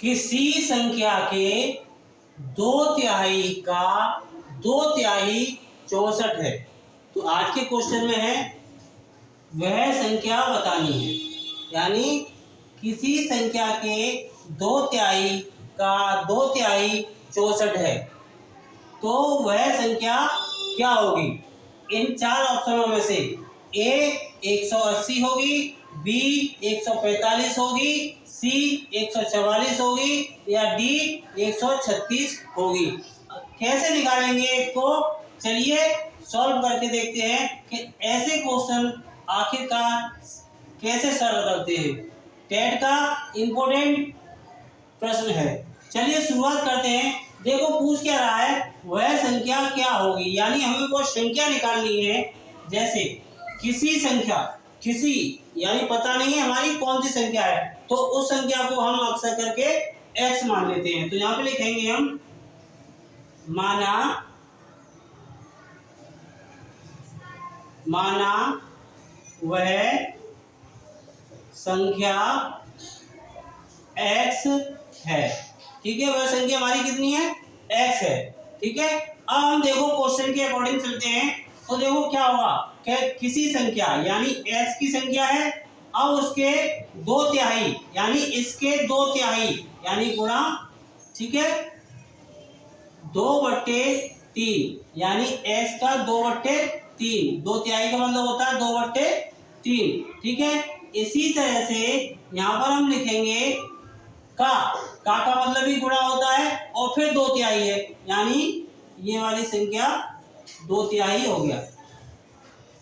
किसी संख्या के 2/3 का 2/3 64 है। तो आज के क्वेश्चन में है वह संख्या बतानी है, यानी किसी संख्या के 2/3 का 2/3 64 है, तो वह संख्या क्या होगी? इन 4 ऑप्शनों में से ए 180 होगी, बी 145 होगी, सी 144 होगी या डी 136 होगी। कैसे निकालेंगे इसको? चलिए सॉल्व करके देखते हैं कि ऐसे क्वेश्चन आखिरकार कैसे सॉल्व करते हैं। टेट का इम्पोर्टेंट प्रश्न है। चलिए शुरुआत करते हैं। देखो पूछ क्या रहा है, वह संख्या क्या होगी, यानी हमें वो संख्या निकालनी है। जैसे किसी संख्या, किसी यानी पता नहीं है हमारी कौन सी संख्या है, तो उस संख्या को हम अक्सर करके x मान लेते हैं। तो यहाँ पे लिखेंगे हम माना वह संख्या x है। ठीक है, वह संख्या हमारी कितनी है? x है। ठीक है, अब हम देखो क्वेश्चन के अकॉर्डिंग चलते हैं। तो देखो क्या होगा कि किसी संख्या यानी x की संख्या है, अब उसके 2/3 यानी इसके 2/3 यानी गुणा, ठीक है, 2/3 यानी x का 2/3, 2/3 का मतलब होता है 2/3। ठीक है, इसी तरह से यहाँ पर हम लिखेंगे का मतलब भी गुणा होता है और फिर 2/3 है, यानी ये वाली संख्या 2/3 हो गया।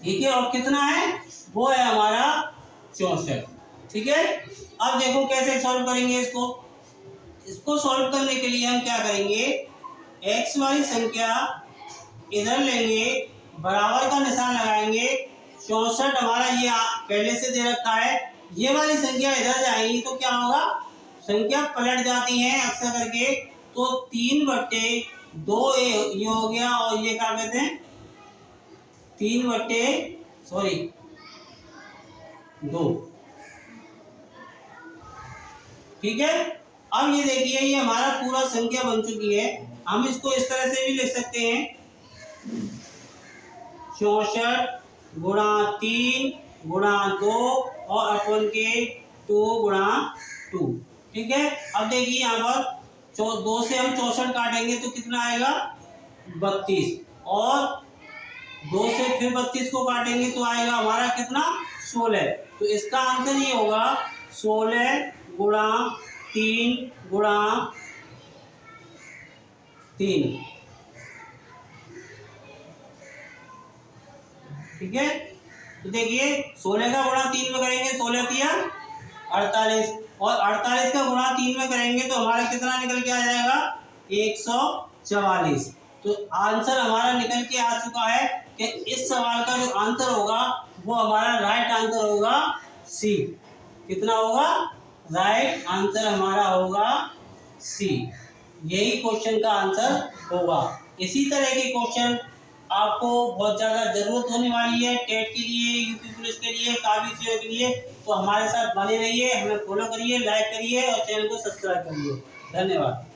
ठीक है, और कितना है? वो है हमारा 64। ठीक है, अब देखो कैसे सॉल्व करेंगे इसको सॉल्व करने के लिए हम क्या करेंगे, x वाली संख्या इधर लेंगे, बराबर का निशान लगाएंगे। 64 हमारा ये पहले से दे रखा है, ये वाली संख्या इधर जाएगी तो क्या होगा, संख्या पलट जाती है अक्सर करके। तो 3/2 ये हो गया, और ये क्या कहते हैं 3/2। ठीक है, अब ये देखिए ये हमारा पूरा संख्या बन चुकी है। हम इसको इस तरह से भी लिख सकते हैं 64 गुणा 3 गुणा 2 और अपन के 2 गुणा 2। ठीक है, अब देखिए यहाँ पर 2 से हम 64 काटेंगे तो कितना आएगा 32, और 2 से फिर 32 को काटेंगे तो आएगा हमारा कितना 16। तो इसका आंसर ये होगा 16 गुणा 3 गुणा 3। ठीक है, तो देखिए 16 का गुणा 3 में करेंगे, 16 तिया 48, और 48 का गुणा 3 में करेंगे तो हमारा कितना निकल के आ जाएगा 144। तो आंसर हमारा निकल के आ चुका है कि इस सवाल का जो आंसर होगा वो हमारा राइट आंसर होगा सी। कितना होगा? राइट आंसर हमारा होगा सी। यही क्वेश्चन का आंसर होगा। इसी तरह के क्वेश्चन आपको बहुत ज़्यादा ज़रूरत होने वाली है टेट के लिए, यूपी पुलिस के लिए, काफी चीज़ों के लिए। तो हमारे साथ बने रहिए, हमें फॉलो करिए, लाइक करिए और चैनल को सब्सक्राइब करिए। धन्यवाद।